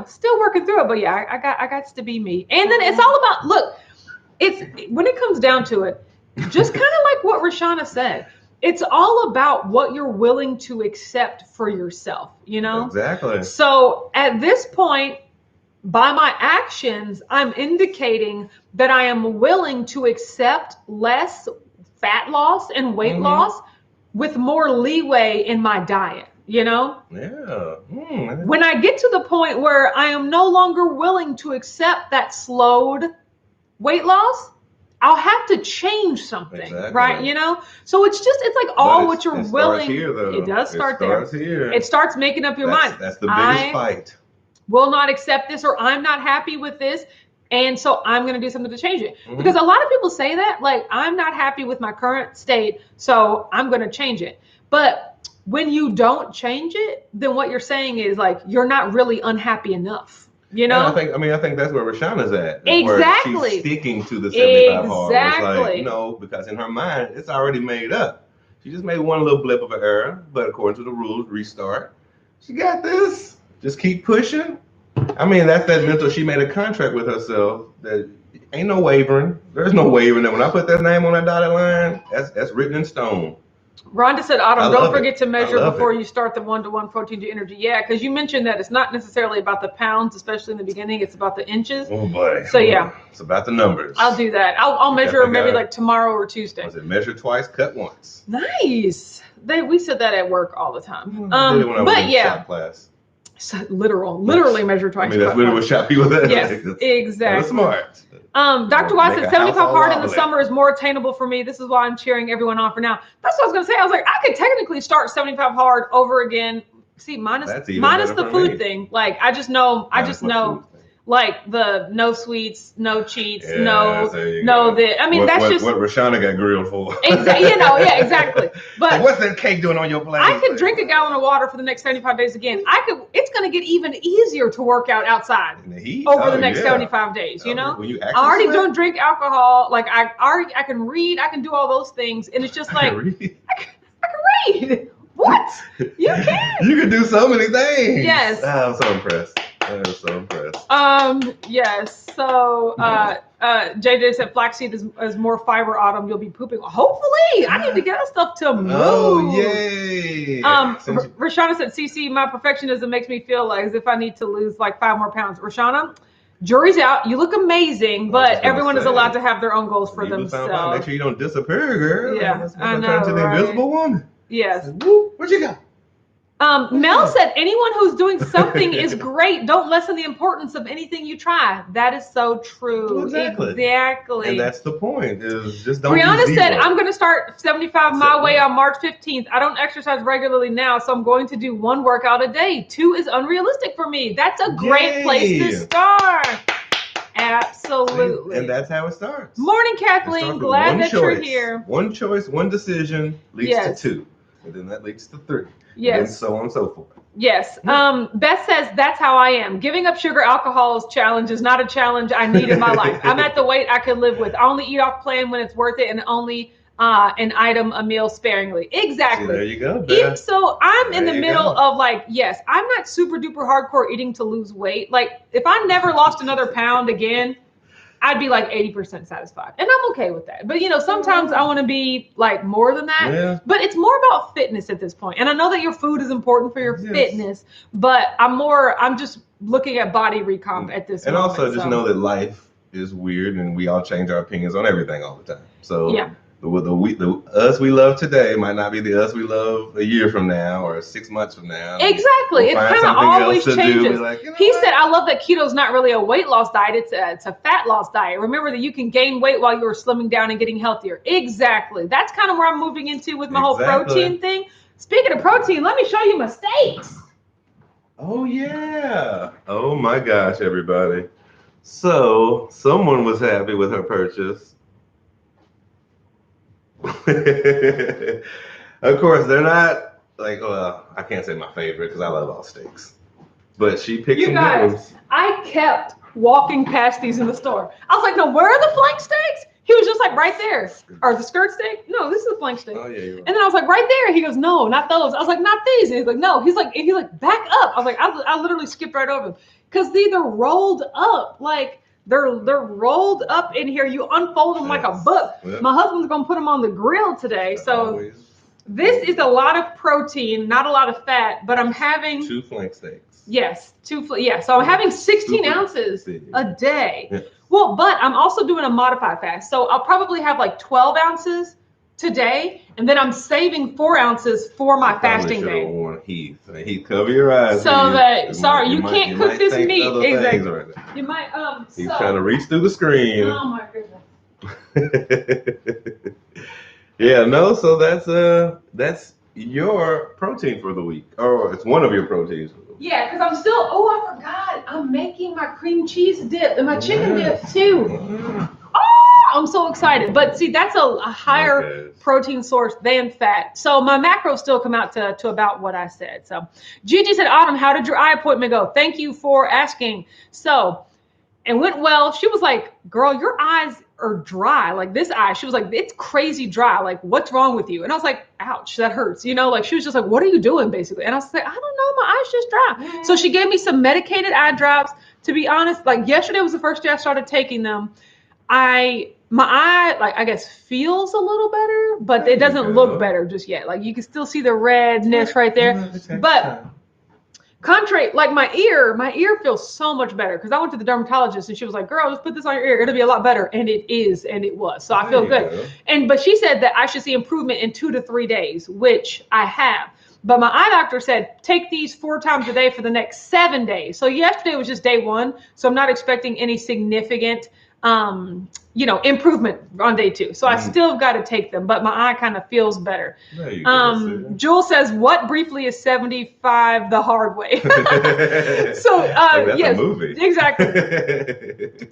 still working through it. But yeah, I got to be me. And then it's all about, look. It's when it comes down to it, just kind of like what Rashana said, it's all about what you're willing to accept for yourself, Exactly. So at this point, by my actions, I'm indicating that I am willing to accept less fat loss and weight loss with more leeway in my diet, Yeah. When I get to the point where I am no longer willing to accept that slowed weight loss, I'll have to change something, right? So it's like all what you're willing. It does start there. It starts making up your mind. That's the biggest fight. Will not accept this, or I'm not happy with this, and so I'm going to do something to change it. Because a lot of people say that, like, I'm not happy with my current state, so I'm going to change it. But when you don't change it, then what you're saying is, like, you're not really unhappy enough. And I think that's where Rashana's at. Exactly. Where she's sticking to the 75 hard. Exactly. It's like, because in her mind, it's already made up. She just made one little blip of an error, but according to the rules, restart. She got this. Just keep pushing. That's that mental. She made a contract with herself that ain't no wavering. There's no wavering. And when I put that name on that dotted line, that's written in stone. Rhonda said, Autumn, don't forget to measure before you start the 1-to-1 protein to energy. Yeah, because you mentioned that it's not necessarily about the pounds, especially in the beginning. It's about the inches. Oh, boy. So, yeah. It's about the numbers. I'll do that. I'll measure maybe like tomorrow or Tuesday. Was it measure twice, cut once? Nice. We said that at work all the time. I did it when I was in shop class. So literally measure twice. That's literally what shop people did. Yes, exactly. That's smart. Dr. Wise said 75 hard in the summer is more attainable for me. This is why I'm cheering everyone on for now. That's what I was going to say. I was like, I could technically start 75 hard over again. See, minus the food thing. Like, I just know, like, the no sweets, no cheats, that's what Rashana got grilled for. Exactly. But like, what's that cake doing on your plate? I could drink a gallon of water for the next 75 days again. It's going to get even easier to work out outside over the next 75 days. When you I already don't drink alcohol. Like, I can read. I can do all those things, and it's just like I can read. What? You can. You can do so many things. Yes. I'm so impressed. I am so impressed. Yes. So, JJ said flaxseed is more fiber. Autumn, you'll be pooping. Hopefully, I need to get that stuff to move. Oh, yay! Rashana said, CC, my perfectionism makes me feel like as if I need to lose like 5 more pounds. Rashana, jury's out. You look amazing, but everyone is allowed to have their own goals for themselves. Make sure you don't disappear, girl. Yeah, I know. Turn to the invisible one. Yes. What you got? Mel said, anyone who's doing something is great. Don't lessen the importance of anything you try. That is so true. Exactly. And that's the point, is just don't Brianna said, I'm going to start 75 my way on March 15th. I don't exercise regularly now, so I'm going to do 1 workout a day. 2 is unrealistic for me. That's a great place to start. Absolutely. And that's how it starts. Morning, Kathleen. Glad that you're here. One choice, one decision leads to 2. And then that leads to 3. Yes. And so on and so forth. Yes. Beth says, that's how I am. Giving up sugar alcohol's challenge is not a challenge I need in my life. I'm at the weight I can live with. I only eat off plan when it's worth it, and only an item a meal sparingly. Exactly. See, there you go, Beth. So I'm in the middle of like, yes, I'm not super duper hardcore eating to lose weight. Like, if I never lost another pound again, I'd be like 80% satisfied. And I'm okay with that. But, sometimes I want to be like more than that. Yeah. But it's more about fitness at this point. And I know that your food is important for your fitness, but I'm just looking at body recomp at this moment. And also just know that life is weird and we all change our opinions on everything all the time. So the us we love today might not be the us we love a year from now or 6 months from now. Exactly. It kind of always changes. Like, he said, I love that keto is not really a weight loss diet. It's a fat loss diet. Remember that you can gain weight while you're slimming down and getting healthier. Exactly. That's kind of where I'm moving into with my whole protein thing. Speaking of protein, let me show you my steaks. Oh, yeah. Oh, my gosh, everybody. So someone was happy with her purchase. Of course, they're not like, well, I can't say my favorite because I love all steaks. But she picked some good ones. I kept walking past these in the store. I was like, no, where are the flank steaks? He was just like, right there. Or the skirt steak? No, this is the flank steak. Oh, yeah, you're right. And then I was like, right there. He goes, no, not those. I was like, not these. And he's like, no. He's like, back up. I was like, I literally skipped right over them. Because these are rolled up. Like, they're rolled up in here. You unfold them like a book. Yep. My husband's going to put them on the grill today. So this is a lot of protein, not a lot of fat, but I'm having 2 flank steaks. Yes, so I'm having 16 ounces a day. Yeah. Well, but I'm also doing a modified fast. So I'll probably have like 12 ounces today, and then I'm saving 4 ounces for my fasting day. Warn Heath, cover your eyes. So that you can't cook this meat. Exactly. Right, you might He's trying to reach through the screen. Oh my goodness. Yeah, no. So that's your protein for the week, or it's one of your proteins. Yeah, because I'm still. Oh, I forgot. I'm making my cream cheese dip and my chicken dip too. Oh, I'm so excited. But see, that's a higher protein source than fat. So my macros still come out to about what I said. So Gigi said, Autumn, how did your eye appointment go? Thank you for asking. So it went well. She was like, girl, your eyes are dry. Like this eye, she was like, it's crazy dry. Like, what's wrong with you? And I was like, ouch, that hurts. Like she was just like, what are you doing basically? And I was like, I don't know, my eye's just dry. So she gave me some medicated eye drops. To be honest, like yesterday was the first day I started taking them. My eye, like I guess feels a little better, but it doesn't look better just yet. Like you can still see the redness right there. But contrary, like my ear feels so much better because I went to the dermatologist and she was like, girl, just put this on your ear. It'll be a lot better. And it is, and it was. So I feel good. But she said that I should see improvement in 2 to 3 days, which I have. But my eye doctor said, take these 4 times a day for the next 7 days. So yesterday was just day 1. So I'm not expecting any significant improvement on day 2. So I still got to take them, but my eye kind of feels better. Jewel says, what briefly is 75 the hard way? So that's yes, a movie. Exactly.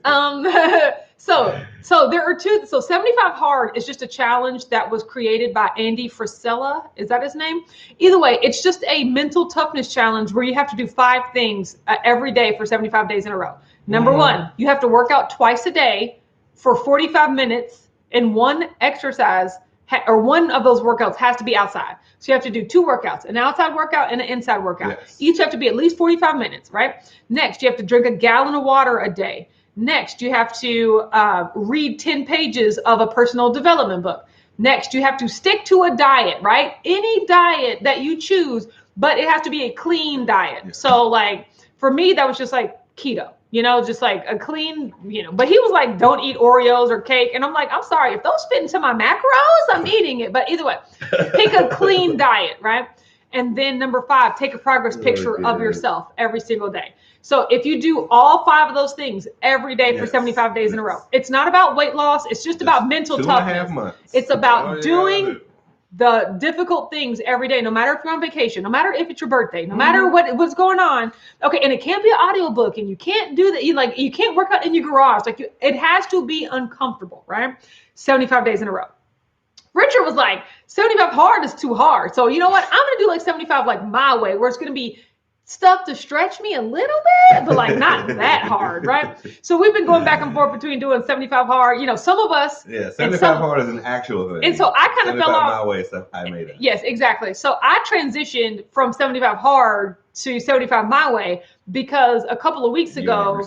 So there are 2. So 75 hard is just a challenge that was created by Andy Frisella. Is that his name? Either way, it's just a mental toughness challenge where you have to do 5 things every day for 75 days in a row. Number 1, you have to work out twice a day for 45 minutes, and one exercise or one of those workouts has to be outside. So you have to do 2 workouts, an outside workout and an inside workout. Yes. Each have to be at least 45 minutes, right? Next, you have to drink a gallon of water a day. Next, you have to read 10 pages of a personal development book. Next, you have to stick to a diet, right? Any diet that you choose, but it has to be a clean diet. Yeah. So like for me, that was just like keto. Just like a clean, but he was like, don't eat Oreos or cake. And I'm like, I'm sorry, if those fit into my macros, I'm eating it. But either way, pick a clean diet, right? And then number 5, take a progress picture of yourself every single day. So if you do all 5 of those things every day for 75 days in a row, it's not about weight loss. It's just about mental toughness. 2.5 months. It's about doing the difficult things every day, no matter if you're on vacation, no matter if it's your birthday, no matter what's going on. Okay, and it can't be an audiobook, and you can't do that. You can't work out in your garage. It has to be uncomfortable, right? 75 days in a row. Richard was like, 75 hard is too hard. So you know what? I'm gonna do like 75 like my way, where it's gonna be stuff to stretch me a little bit, but like not that hard, right? So we've been going back and forth between doing 75 hard. Some of us. Yeah, 75 hard is an actual thing. And so I kind of fell off. My way stuff I made it. Yes, exactly. So I transitioned from 75 hard to 75 my way because a couple of weeks ago,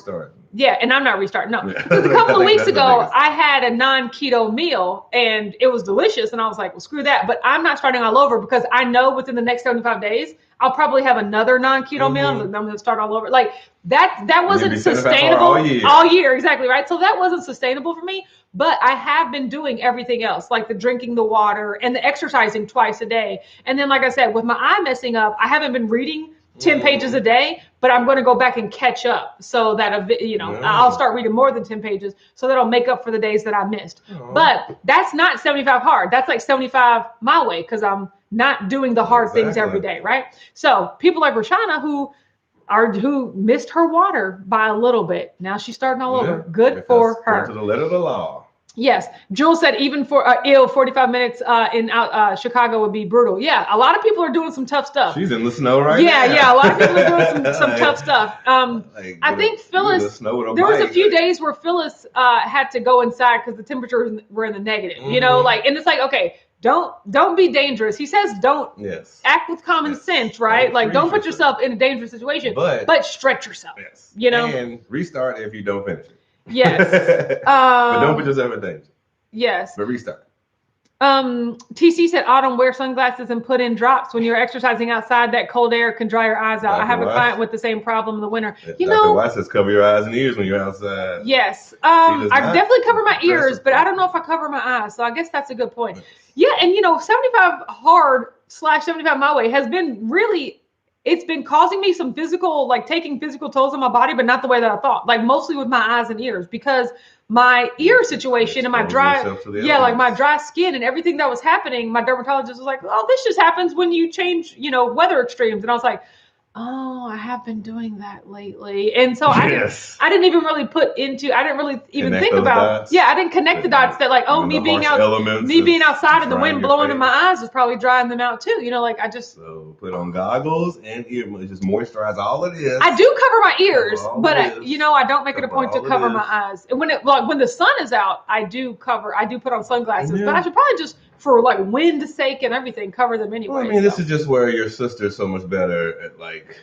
and I'm not restarting. No, because a couple of weeks ago, I had a non-keto meal and it was delicious. And I was like, well, screw that. But I'm not starting all over because I know within the next 75 days, I'll probably have another non-keto meal. And I'm going to start all over. Like that wasn't sustainable all year. Exactly. Right. So that wasn't sustainable for me. But I have been doing everything else, like the drinking the water and the exercising twice a day. And then, like I said, with my eye messing up, I haven't been reading 10 pages a day, but I'm going to go back and catch up so that, I'll start reading more than 10 pages so that'll make up for the days that I missed. But that's not 75 hard. That's like 75 my way because I'm not doing the hard things every day, right? So people like Roshana who missed her water by a little bit. Now she's starting all over. Good for her. To the letter of the law. Yes. Jules said even for 45 minutes in Chicago would be brutal. Yeah. A lot of people are doing some tough stuff. She's in the snow now. Yeah. A lot of people are doing some tough stuff. I think Phyllis, there was a few days where Phyllis had to go inside because the temperatures were in the negative, and it's like, okay, don't be dangerous. He says don't act with common sense, right? Like don't put yourself in a dangerous situation, but stretch yourself, and restart if you don't finish it. Yes. But don't put yourself in danger. Yes. But restart. TC said, Autumn, wear sunglasses and put in drops. When you're exercising outside, that cold air can dry your eyes out. I have a client with the same problem in the winter. Dr. White says cover your eyes and ears when you're outside. Yes. I definitely cover my ears, but I don't know if I cover my eyes. So I guess that's a good point. Yeah. And 75 hard / 75 my way has been really, it's been causing me some physical, like taking physical tolls on my body, but not the way that I thought, like mostly with my eyes and ears, because my ear situation and my dry, like my dry skin and everything that was happening, my dermatologist was like, oh, this just happens when you change, weather extremes. And I was like, oh, I have been doing that lately. And so I didn't even really I didn't really even think about, I didn't connect the dots that like, oh, me being outside and the wind blowing in my eyes is probably drying them out too. So put on goggles and just moisturize all it is. I do cover my ears, but I don't make it a point to cover my eyes. And when the sun is out, I do put on sunglasses, but I should probably just, for like wind's sake and everything, cover them anyway. Well, this is just where your sister's so much better at like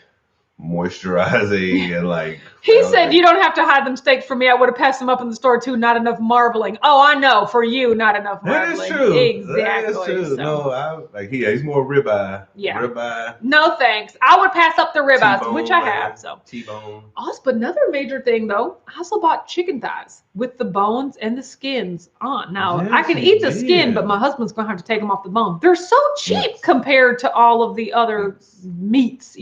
moisturizing and like. He said you don't have to hide them steaks for me. I would have passed them up in the store too. Not enough marbling. Oh, I know. For you, not enough marbling. That is true. Exactly. That is true. So. No, he's more ribeye. Yeah. Ribeye. No thanks. I would pass up the ribeyes, which I have. So. T-bone. Also, but another major thing though, I also bought chicken thighs with the bones and the skins on. Now I can eat the skin, but my husband's gonna have to take them off the bone. They're so cheap compared to all of the other meats,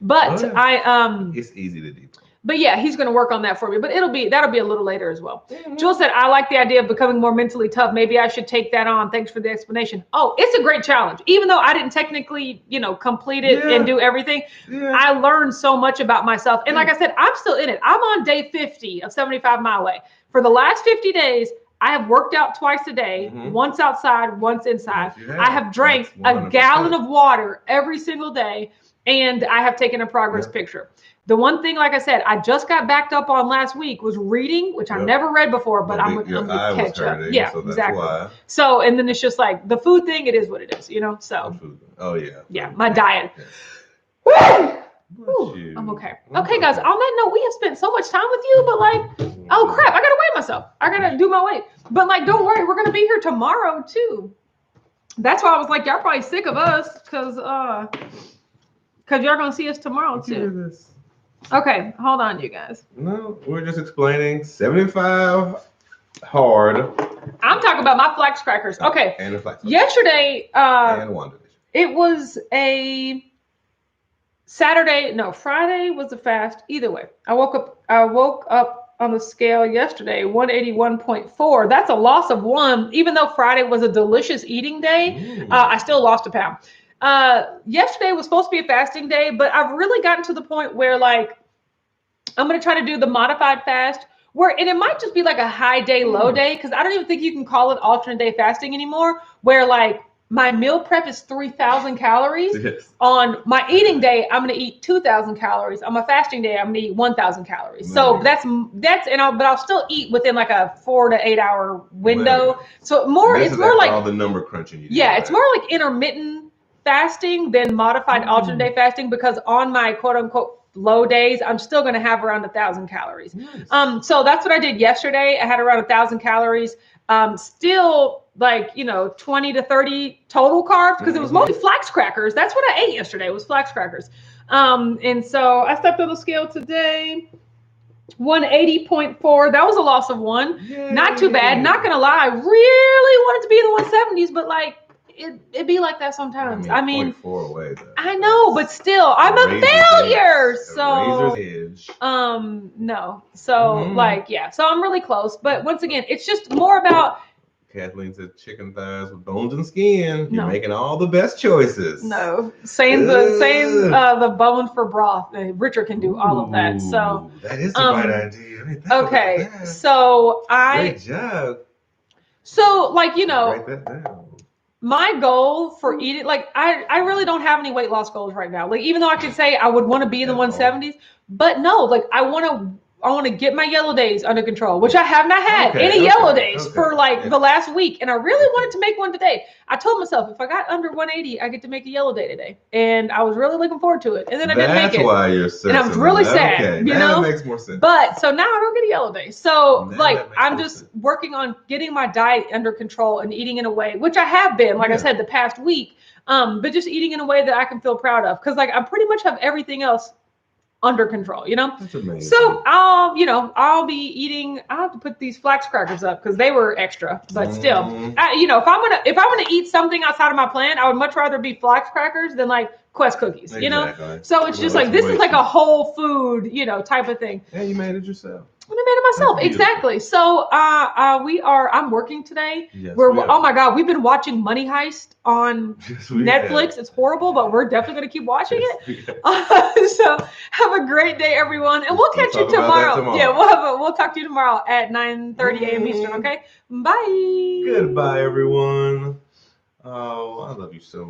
But it's easy to do. But yeah, he's going to work on that for me. But that'll be a little later as well. Jules said, I like the idea of becoming more mentally tough. Maybe I should take that on. Thanks for the explanation. Oh, it's a great challenge. Even though I didn't technically, complete it and do everything, I learned so much about myself. And like I said, I'm still in it. I'm on day 50 of 75 my way. For the last 50 days, I have worked out twice a day, once outside, once inside. I have drank a gallon of water every single day, and I have taken a progress picture. The one thing, like I said, I just got backed up on last week was reading, which I never read before, but I'm going to catch up. Yeah, so exactly. Why. So, and then it's just like the food thing, it is what it is, So. Oh, yeah. Yeah, my diet. Yeah. Woo! I'm okay. Okay, guys, on that note, we have spent so much time with you, but like, oh crap, I got to weigh myself. I got to do my weight. But like, don't worry, we're going to be here tomorrow too. That's why I was like, y'all probably sick of us because y'all going to see us tomorrow too. Okay, hold on, you guys. No, we're just explaining 75 hard. I'm talking about my flax crackers. Okay. And the flax. Yesterday, and WandaVision. It was a Saturday. No, Friday was a fast. Either way, I woke up on the scale yesterday, 181.4. That's a loss of 1. Even though Friday was a delicious eating day, I still lost a pound. Yesterday was supposed to be a fasting day, but I've really gotten to the point where like I'm going to try to do the modified fast and it might just be like a high day, low day. Cause I don't even think you can call it alternate day fasting anymore, where like my meal prep is 3,000 calories. Yes. On my eating day, I'm going to eat 2,000 calories. On my fasting day, I'm going to eat 1,000 calories. So but I'll still eat within like a 4 to 8 hour window. So it's more like all the number crunching. It's more like intermittent fasting, then modified alternate day fasting, because on my quote unquote low days, I'm still going to have around 1,000 calories. Nice. So that's what I did yesterday. I had around 1,000 calories. Still like, 20 to 30 total carbs, because it was mostly flax crackers. That's what I ate yesterday, was flax crackers. And so I stepped on the scale today. 180.4. That was a loss of 1. Yay. Not too bad. Not gonna lie, I really wanted to be in the 170s, but like it be like that sometimes. I mean 0.4 away, though. I know, but still, I'm a failure. So no. So like, yeah. So I'm really close. But once again, it's just more about. Kathleen said chicken thighs with bones and skin. You're making all the best choices. No, same the bones for broth. Richard can do all of that. So that is the right idea. I mean, okay, so great job. So like, write that down. My goal for eating, like I really don't have any weight loss goals right now. Like, even though I could say I would want to be in the 170s, but no, like I want to get my yellow days under control, which I have not had any yellow days for like the last week. And I really wanted to make one today. I told myself if I got under 180, I get to make a yellow day today. And I was really looking forward to it. And then I didn't make it. That's why you're sick. And I was really sad, That makes more sense. But so now I don't get a yellow day. So like I'm just working on getting my diet under control and eating in a way, which I have been, like I said, the past week. But just eating in a way that I can feel proud of. Because like I pretty much have everything else under control, That's amazing. So I'll be eating. I'll have to put these flax crackers up because they were extra, but still, if I'm gonna eat something outside of my plan, I would much rather be flax crackers than like Quest cookies, Exactly. So it's just like this is like a whole food, type of thing. Yeah, you made it yourself. I made it myself, exactly. So I'm working today. Yes, oh my God, we've been watching Money Heist on Netflix. It's horrible, but we're definitely gonna keep watching it. So have a great day, everyone, and we'll catch you tomorrow. Yeah, we'll talk to you tomorrow at 9:30 a.m. Eastern. Okay, bye. Goodbye, everyone. Oh, I love you so much.